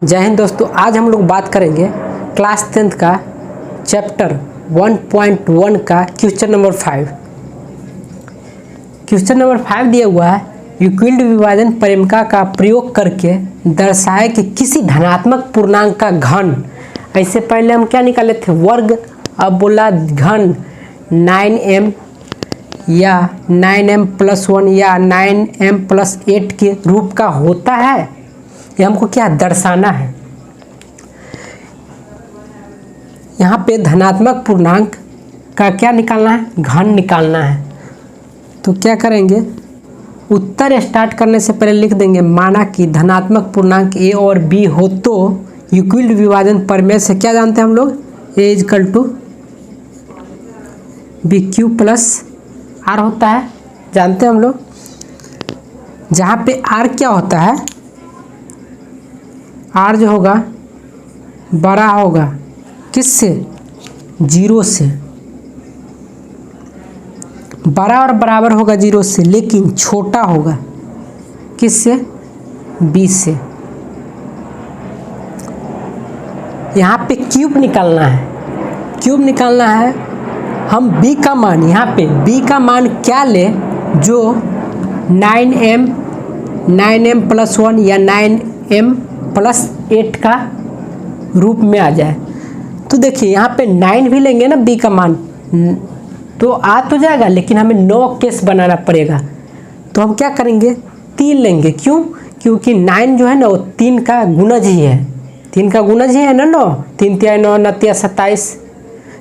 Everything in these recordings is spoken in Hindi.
जय हिंद दोस्तों, आज हम लोग बात करेंगे क्लास 10th का चैप्टर 1.1 का क्वेश्चन नंबर 5। क्वेश्चन नंबर 5 दिया हुआ है, यूक्लिड विभाजन परिमेय का प्रयोग करके दर्शाए कि किसी धनात्मक पूर्णांक का घन। ऐसे पहले हम क्या निकाले थे, वर्ग। अब बोला घन 9m या 9m+1 या 9m+8 के रूप का होता है। ये हमको क्या दर्शाना है। यहाँ पे धनात्मक पूर्णांक का क्या निकालना है, घन निकालना है। तो क्या करेंगे, उत्तर स्टार्ट करने से पहले लिख देंगे माना कि धनात्मक पूर्णांक a और b हो तो यूक्लिड विभाजन प्रमेय से क्या जानते हैं हम लोग, a = bq+r होता है, जानते हैं हम लोग। जहाँ पे r क्या होता है, r जो होगा बड़ा होगा किससे, 0 से। बड़ा और बराबर होगा 0 से, लेकिन छोटा होगा किससे, b से। यहाँ पे क्यूब निकालना है, क्यूब निकालना है। हम b का मान, यहाँ पे b का मान क्या ले, जो 9m+1 या 9m+8 का रूप में आ जाए। तो देखिए यहाँ पे 9 भी लेंगे ना b का मान, तो आ तो जाएगा, लेकिन हमें 9 केस बनाना पड़ेगा। तो हम क्या करेंगे, 3 लेंगे। क्यों? क्योंकि 9 जो है ना वो 3 का गुणज ही है, 3 का गुणज ही है ना 9। 3 × 9 = 27।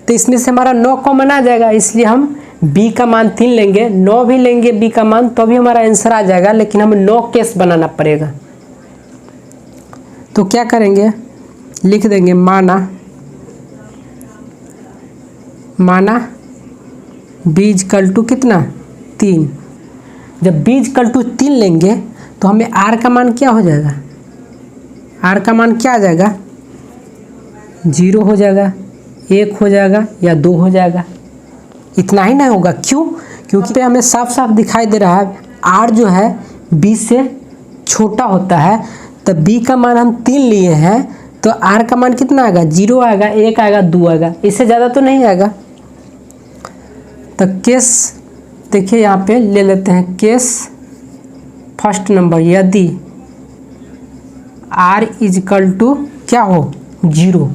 तो इसमें से हमारा 9 कॉमन आ जाएगा, इसलिए हम b का मान 3 लेंगे। 9 भी लेंगे b का मान तो भी हमारा आंसर आ जाएगा, लेकिन हमें 9 केस बनाना पड़ेगा। तो क्या करेंगे, लिख देंगे माना b = कितना, 3। जब b = 3 लेंगे तो हमें r का मान क्या हो जाएगा, r का मान क्या आ जाएगा, 0 हो जाएगा, 1 हो जाएगा या 2 हो जाएगा। इतना ही नहीं होगा। क्यों? क्योंकि पे हमें साफ साफ दिखाई दे रहा है r जो है b से छोटा होता है। तो b का मान हम 3 लिए हैं, तो r का मान कितना आएगा, 0 आएगा, 1 आएगा, 2 आएगा, इससे ज़्यादा तो नहीं आएगा। तो केस देखिए यहाँ पे ले लेते हैं, केस फर्स्ट नंबर, यदि r = क्या हो, 0,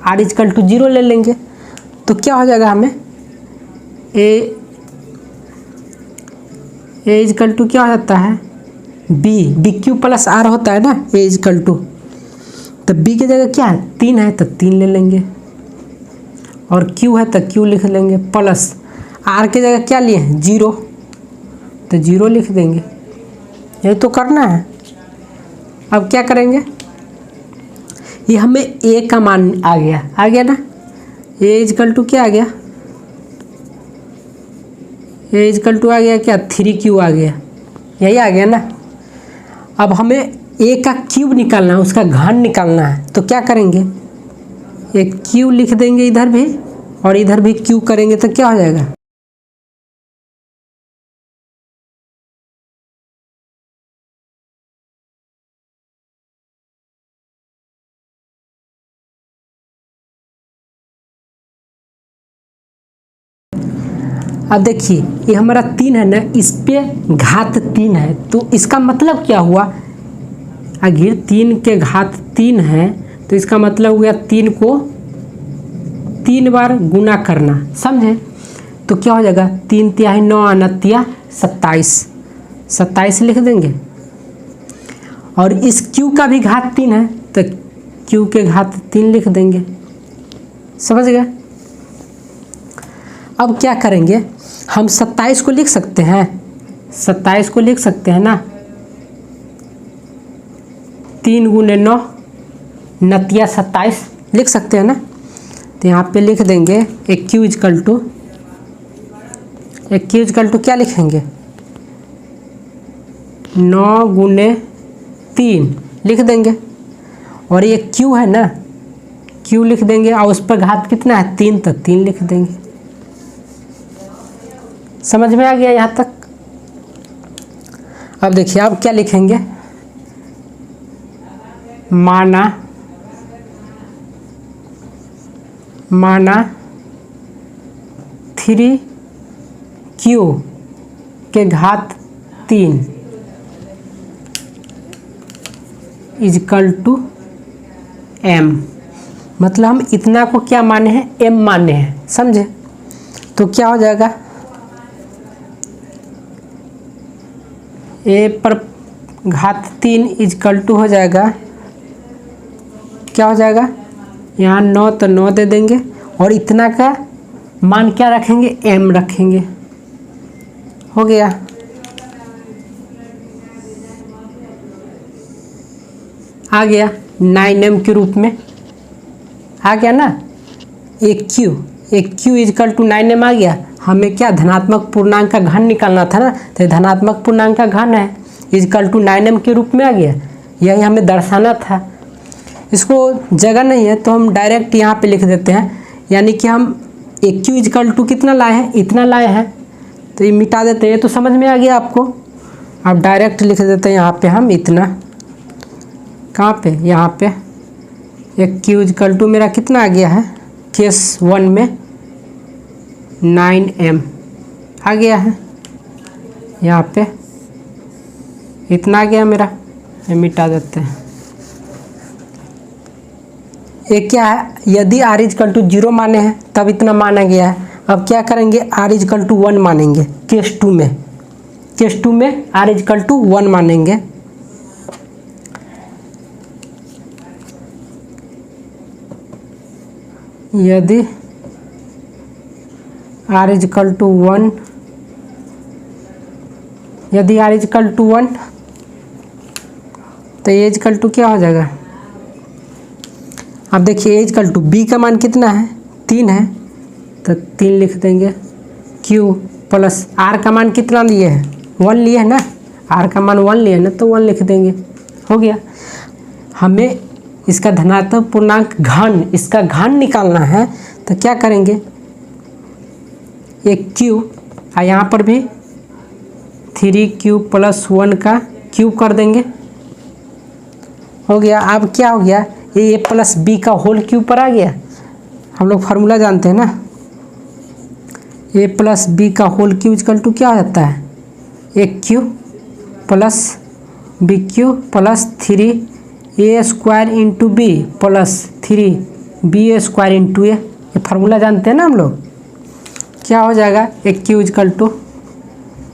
r = 0 ले लेंगे तो क्या हो जाएगा, हमें a = क्या हो जाता है, bq+r होता है ना, a = तो b की जगह क्या है, 3 है तो 3 ले लेंगे, और q है तो q लिख लेंगे, प्लस r की जगह क्या लिए, 0, तो 0 लिख देंगे। ये तो करना है। अब क्या करेंगे, ये हमें a का मान आ गया ना, a = क्या आ गया, a = आ गया क्या, 3q आ गया, यही आ गया ना। अब हमें a का क्यूब निकालना है, उसका घन निकालना है। तो क्या करेंगे, एक क्यू लिख देंगे इधर भी, और इधर भी क्यू करेंगे तो क्या हो जाएगा, अब देखिए ये हमारा 3 है ना, इस पे घात 3 है, तो इसका मतलब क्या हुआ, अगर 3 के घात 3 है तो इसका मतलब हुआ 3 को 3 बार गुना करना, समझे। तो क्या हो जाएगा, 3 × 9 = 27 लिख देंगे। और इस q का भी घात 3 है तो q के घात 3 लिख देंगे, समझ गए। अब क्या करेंगे, हम 27 को लिख सकते हैं, 27 को लिख सकते हैं ना, 3 × 9 = 27 लिख सकते हैं ना। तो यहाँ पे लिख देंगे एक q = क्या लिखेंगे, 9 × 3 लिख देंगे, और ये q है ना, q लिख देंगे, और उस पर घात कितना है, 3, तो 3 लिख देंगे। समझ में आ गया यहाँ तक। अब देखिए अब क्या लिखेंगे, माना 3q के घात 3 इजकल टू m। मतलब हम इतना को क्या माने हैं, m माने हैं, समझे। तो क्या हो जाएगा, a पर घात 3 इजकल टू हो जाएगा, क्या हो जाएगा, यहाँ 9 तो 9 दे देंगे और इतना का मान क्या रखेंगे, m रखेंगे। हो गया। आ गया 9m के रूप में, आ गया ना। एक क्यू इजकल टू 9m आ गया। हमें क्या धनात्मक पूर्णांक का घन निकालना था ना, तो धनात्मक पूर्णांक का घन है इजकल टू 9m के रूप में आ गया। यही हमें दर्शाना था। इसको जगह नहीं है तो हम डायरेक्ट यहाँ पे लिख देते हैं, यानी कि हम एक क्यू इजकल टू कितना लाए हैं, इतना लाए हैं, तो ये मिटा देते हैं। ये तो समझ में आ गया आपको। अब डायरेक्ट लिख देते हैं यहाँ पे हम इतना, कहाँ पे, यहाँ पे एक क्यू इजकल टू मेरा कितना आ गया है, केस 1 में 9m आ गया है। यहाँ पे इतना आ गया मेरा, ये मिटा देते हैं। ये क्या है, यदि r इजकल टू 0 माने हैं तब इतना माना गया है। अब क्या करेंगे, r इजकल टू 1 मानेंगे केस 2 में, केस 2 में r इजकल टू 1 मानेंगे। यदि r इजकल टू 1, यदि r इजकल टू 1 तो ये इजकल टू क्या हो जाएगा। अब देखिए इजकल टू b का मान कितना है, 3 है, तो 3 लिख देंगे। q प्लस r का मान कितना लिए है, 1 लिए है ना, r का मान 1 लिए है ना, तो 1 लिख देंगे। हो गया। हमें इसका धनात्मक पूर्णांक घन, इसका घन निकालना है, तो क्या करेंगे, एक q और यहाँ पर भी 3q प्लस 1 का क्यूब कर देंगे। हो गया। अब क्या हो गया, ये a प्लस बी का होल क्यूब पर आ गया। हम लोग फार्मूला जानते हैं ना, a प्लस बी का होल क्यूब इक्वल टू क्या हो जाता है, एक cube plus B cube plus 3a square into B plus 3b square into A. ये फार्मूला जानते हैं ना हम लोग। क्या हो जाएगा, एक क्यू इक्वल टू,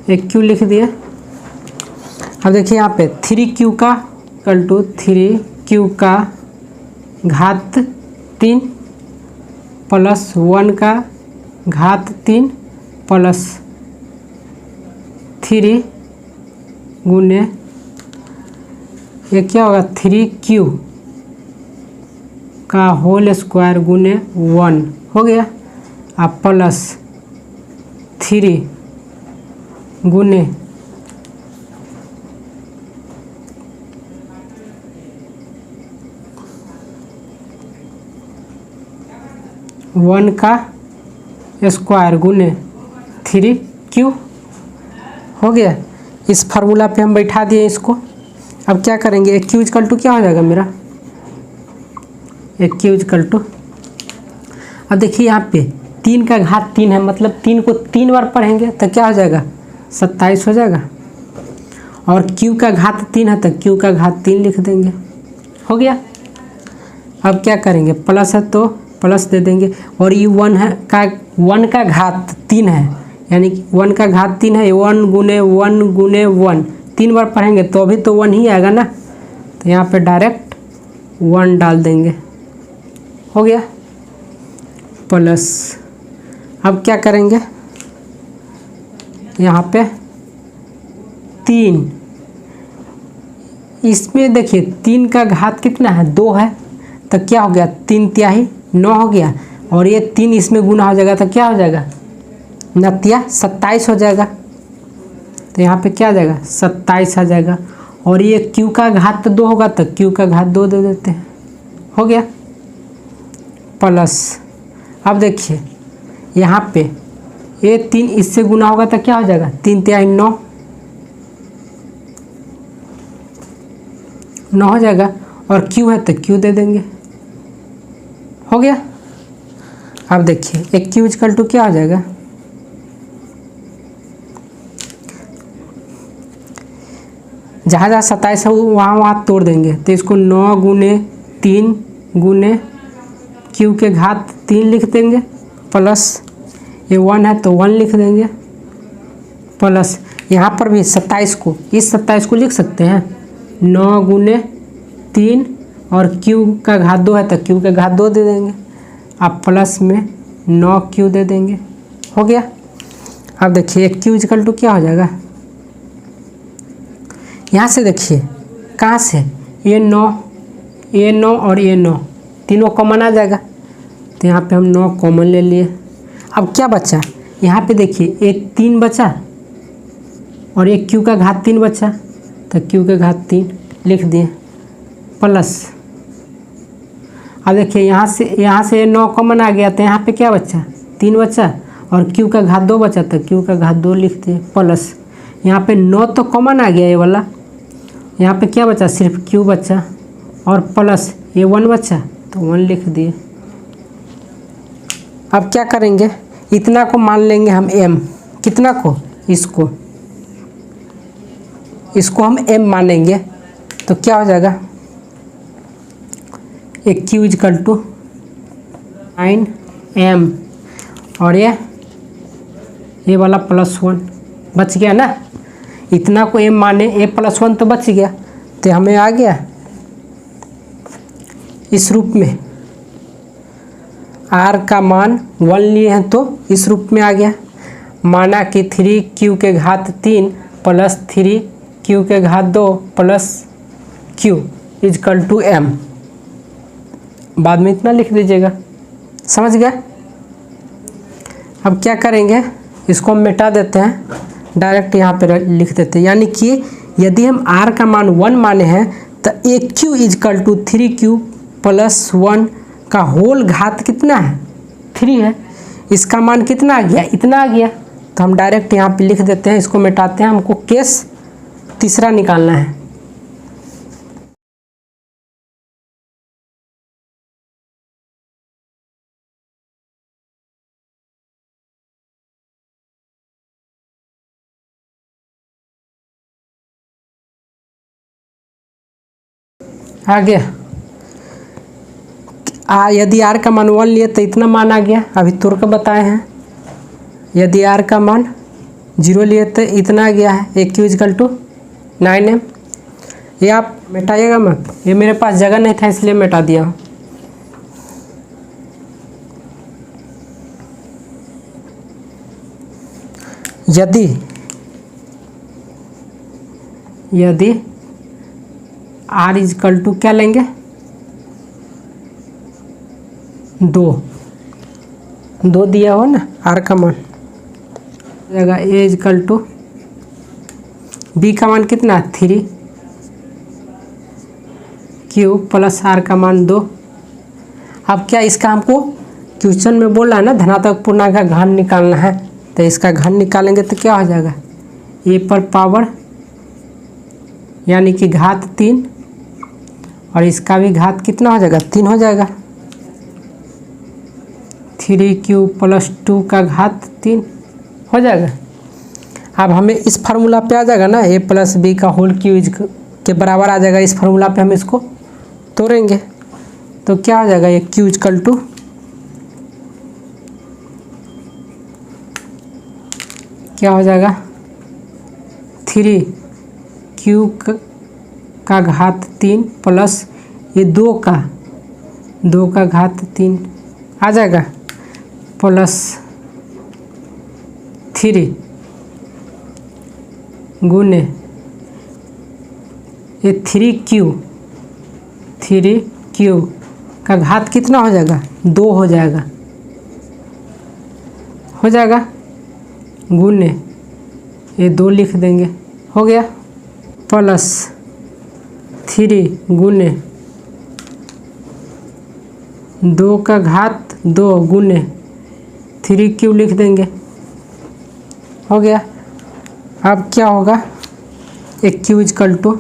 एक क्यू लिख दिए। अब देखिए यहाँ पे 3q का इक्वल टू 3q का घात 3 प्लस 1 का घात 3 प्लस 3 गुने ये क्या होगा 3q का होल स्क्वायर गुने 1 हो गया। अब प्लस 3 गुने 1 का स्क्वायर गुने 3q हो गया। इस फार्मूला पे हम बैठा दिए इसको। अब क्या करेंगे, एक क्यू इक्वल टू क्या हो जाएगा मेरा, एक क्यू इक्वल टू, अब देखिए यहाँ पे 3 का घात 3 है, मतलब 3 को 3 बार पढ़ेंगे तो क्या हो जाएगा 27 हो जाएगा। और q का घात 3 है तो q का घात 3 लिख देंगे। हो गया। अब क्या करेंगे, प्लस है तो प्लस दे देंगे, और ये 1 है का 1 का घात 3 है, यानी कि 1 का घात 3 है, 1 गुने 1 गुने 1 3 बार पढ़ेंगे तो अभी तो 1 ही आएगा ना, तो यहाँ पे डायरेक्ट 1 डाल देंगे। हो गया। प्लस अब क्या करेंगे, यहाँ पे 3, इसमें देखिए 3 का घात कितना है 2 है, तो क्या हो गया 3 तिहाई 9 हो गया, और ये 3 इसमें गुना हो जाएगा तो क्या हो जाएगा 9 27 हो जाएगा। तो यहाँ पे क्या आ जाएगा 27 आ जाएगा, और ये q का घात 2 होगा तो q का घात 2 दे देते हैं। हो गया। प्लस अब देखिए यहाँ पे ये 3 इससे गुना होगा तो क्या हो जाएगा 3 तिहाई 9 हो जाएगा, और क्यू है तो क्यू दे देंगे। हो गया। अब देखिए एक क्यू इक्वल टू क्या हो जाएगा, जहाँ जहाँ 27 है वहाँ वहाँ तोड़ देंगे, तो इसको 9 गुने 3 गुने क्यू के घात 3 लिख देंगे, प्लस ये 1 है तो 1 लिख देंगे, प्लस यहाँ पर भी 27 को, इस 27 को लिख सकते हैं 9 गुने 3 और क्यू का घात 2 है तो क्यू का घात 2 दे देंगे, अब प्लस में 9 क्यू दे देंगे। हो गया। अब देखिए एक क्यू इक्वल टू क्या हो जाएगा, यहाँ से देखिए कहाँ से ये 9 और ये 9 तीनों कॉमन आ जाएगा, तो यहाँ पे हम 9 कॉमन ले लिए। अब क्या बचा, यहाँ पे देखिए एक 3 बचा और एक क्यू का घात 3 बचा, तो क्यू का घात 3 लिख दिए, प्लस अब देखिए यहाँ से 9 कॉमन आ गया, तो यहाँ पे क्या बचा 3 बचा और क्यू का घात 2 बचा, तो क्यू का घात 2 लिख दिए, प्लस यहाँ पे 9 तो कॉमन आ गया ये वाला, यहाँ पे क्या बचा सिर्फ क्यू बचा और प्लस ये 1 बचा तो 1 लिख दिए। अब क्या करेंगे, इतना को मान लेंगे हम m, कितना को, इसको हम m मानेंगे, तो क्या हो जाएगा एक q इक्वल टू 9m और ये वाला +1 बच गया ना, इतना को m माने, a +1 तो बच गया, तो हमें आ गया इस रूप में, r का मान 1 लिए हैं तो इस रूप में आ गया, माना कि 3q के घात 3 प्लस 3q के घात 2 plus q equal to m, बाद में इतना लिख दीजिएगा। समझ गया। अब क्या करेंगे, इसको हम मिटा देते हैं, डायरेक्ट यहाँ पे लिख देते हैं, यानी कि यदि हम r का मान 1 माने हैं तो एक q equal to 3q plus 1 का होल घात कितना है 3 है, इसका मान कितना आ गया, इतना आ गया, तो हम डायरेक्ट यहाँ पे लिख देते हैं, इसको मिटाते हैं, हमको केस तीसरा निकालना है। आ गया, यदि r का मान 1 लिए तो इतना मान आ गया, अभी तोड़ के बताए हैं, यदि r का मान 0 लिए तो इतना आ गया है, एक q इक्वल टू 9m। ये आप मिटाइएगा मत, ये मेरे पास जगह नहीं था इसलिए मिटा दिया हूँ। यदि r इक्वल टू क्या लेंगे 2 दिया हो ना r का मान, जगह a इक्वल टू b का मान कितना 3q प्लस r का मान 2। अब क्या इसका हमको क्वेश्चन में बोला है ना धनात्मक पूर्णांक का घन निकालना है, तो इसका घन निकालेंगे तो क्या हो जाएगा a पर पावर यानी कि घात 3 और इसका भी घात कितना हो जाएगा 3 हो जाएगा, 3q प्लस 2 का घात 3 हो जाएगा। अब हमें इस फार्मूला पे आ जाएगा ना a प्लस बी का होल क्यू के बराबर आ जाएगा, इस फार्मूला पे हम इसको तोड़ेंगे तो क्या हो जाएगा, ये q इक्वल टू क्या हो जाएगा 3q का घात 3 प्लस ये 2 का घात 3 आ जाएगा, प्लस 3 गुने ये 3q का घात कितना हो जाएगा 2 हो जाएगा गुने ये 2 लिख देंगे, हो गया, प्लस 3 गुने 2 का घात 2 गुने 3q लिख देंगे, हो गया। अब क्या होगा, एक q इक्वल टू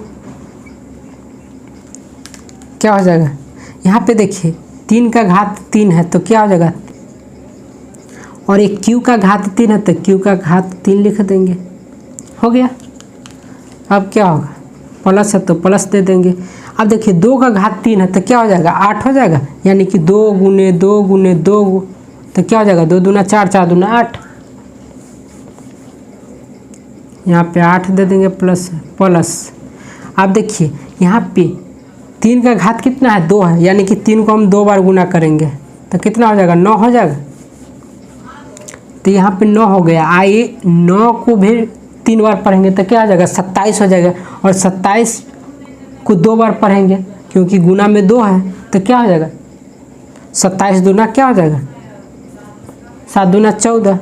क्या हो जाएगा, यहाँ पे देखिए 3 का घात 3 है तो क्या हो जाएगा, और एक q का घात 3 है तो q का घात 3 लिख देंगे, हो गया। अब क्या होगा, प्लस है तो प्लस दे देंगे। अब देखिए 2 का घात 3 है तो क्या हो जाएगा, 8 हो जाएगा, यानी कि 2 गुने 2 गुने 2 तो क्या हो जाएगा, 2 दूना 4 4 दूना 8, यहाँ पे 8 दे देंगे प्लस प्लस। अब देखिए यहाँ पे 3 का घात कितना है, 2 है, यानी कि 3 को हम 2 बार गुना करेंगे तो कितना हो जाएगा, 9 हो जाएगा। तो यहाँ पे 9 हो गया। आइए 9 को भी 3 बार पढ़ेंगे तो क्या हो जाएगा, 27 हो जाएगा, और 27 को 2 बार पढ़ेंगे क्योंकि गुना में 2 है तो क्या हो जाएगा, 27 दूना क्या हो जाएगा, 7 दूना 14,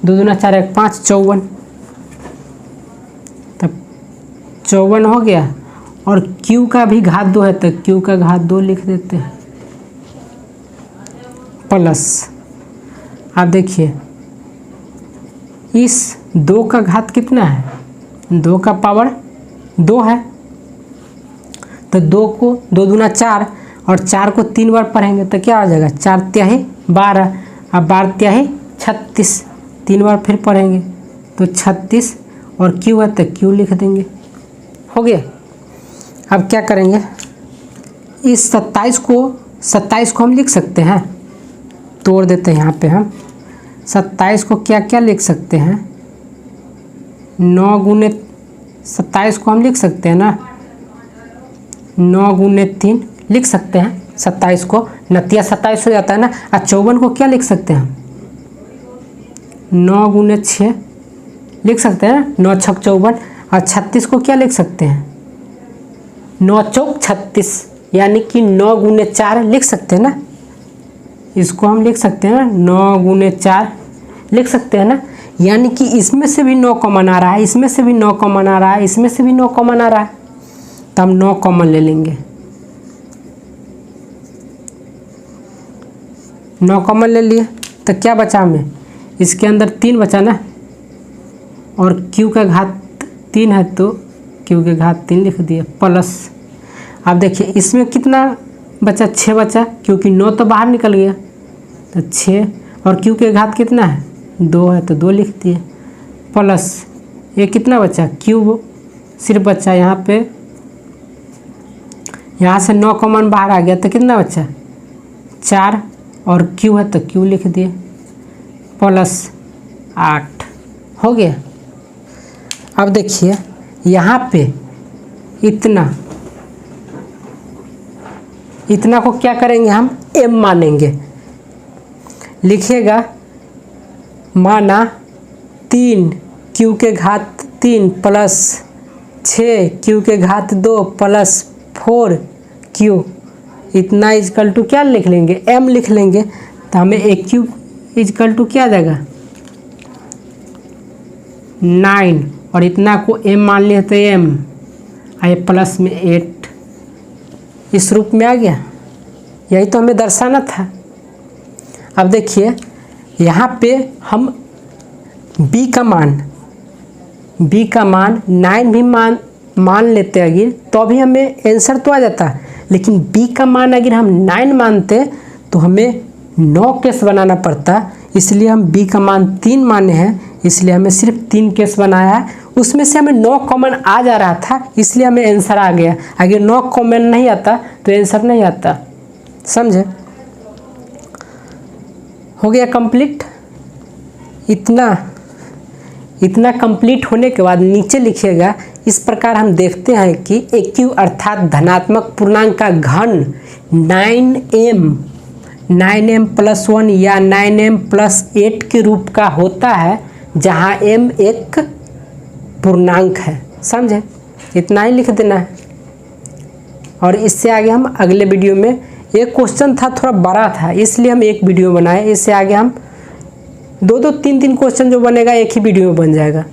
2 दूना 4 1 5 54, तब 54 हो गया। और q का भी घात 2 है तो q का घात 2 लिख देते हैं प्लस। आप देखिए इस 2 का घात कितना है, 2 का पावर 2 है, तो 2 को 2 दूना 4 और 4 को 3 बार पढ़ेंगे तो क्या हो जाएगा, 4 तिहाई 12, अब 12 तिहाई 36, 3 बार फिर पढ़ेंगे तो 36, और q है तो q लिख देंगे, हो गया। अब क्या करेंगे, इस 27 को हम लिख सकते हैं, तोड़ देते हैं यहाँ पे हम 27 को क्या क्या लिख सकते हैं, 9 गुने 27 को हम लिख सकते हैं ना, 9 गुने 3 लिख सकते हैं 27 को, नतिया 27 हो जाता है ना। और 54 को क्या लिख सकते हैं, 9 गुने 6 लिख सकते हैं, 9 छक 54। और 36 को क्या लिख सकते हैं, 9 चौक 36, यानी कि 9 गुने 4 लिख सकते हैं ना, इसको हम लिख सकते हैं ना, 9 गुने 4 लिख सकते हैं ना, यानी कि इसमें से भी 9 कॉमन आ रहा है, इसमें से भी 9 कॉमन आ रहा है, इसमें से भी 9 कॉमन आ रहा है, तो हम 9 कॉमन ले लेंगे। 9 कॉमन ले लिए तो क्या बचा हमें, इसके अंदर 3 बचा ना, और q का घात 3 है तो q के घात 3 लिख दिए प्लस। अब देखिए इसमें कितना बचा, 6 बचा, क्योंकि 9 तो बाहर निकल गया तो 6, और q के घात कितना है, 2 है तो 2 लिख दिए प्लस। ये कितना बचा, q सिर्फ बचा यहाँ पे, यहाँ से 9 कॉमन बाहर आ गया तो कितना बचा 4, और q है तो q लिख दिए प्लस 8, हो गया। अब देखिए यहाँ पे इतना को क्या करेंगे, हम m मानेंगे, लिखिएगा माना 3 q के घात 3 प्लस 6 q के घात 2 प्लस 4 q, इतना इजकल टू क्या लिख लेंगे, m लिख लेंगे, तो हमें एक q इजकल टू क्या आ जाएगा 9, और इतना को m मान लिया तो m आए प्लस में 8, इस रूप में आ गया। यही तो हमें दर्शाना था। अब देखिए यहाँ पे हम b का मान 9 भी मान लेते अगर तो भी हमें आंसर तो आ जाता, लेकिन b का मान अगर हम 9 मानते तो हमें 9 केस बनाना पड़ता, इसलिए हम b का मान 3 माने हैं, इसलिए हमें सिर्फ 3 केस बनाया है। उसमें से हमें 9 कॉमन आ जा रहा था, इसलिए हमें आंसर आ गया। अगर 9 कॉमन नहीं आता तो आंसर नहीं आता, समझे। हो गया कंप्लीट। इतना कंप्लीट होने के बाद नीचे लिखिएगा, इस प्रकार हम देखते हैं कि AQ अर्थात धनात्मक पूर्णांक का घन 9m प्लस 1 या 9m प्लस 8 के रूप का होता है, जहाँ m एक पूर्णांक है, समझे। इतना ही लिख देना है। और इससे आगे हम अगले वीडियो में, एक क्वेश्चन था थोड़ा बड़ा था इसलिए हम एक वीडियो बनाए, इससे आगे हम 2-2 3-3 क्वेश्चन जो बनेगा एक ही वीडियो में बन जाएगा।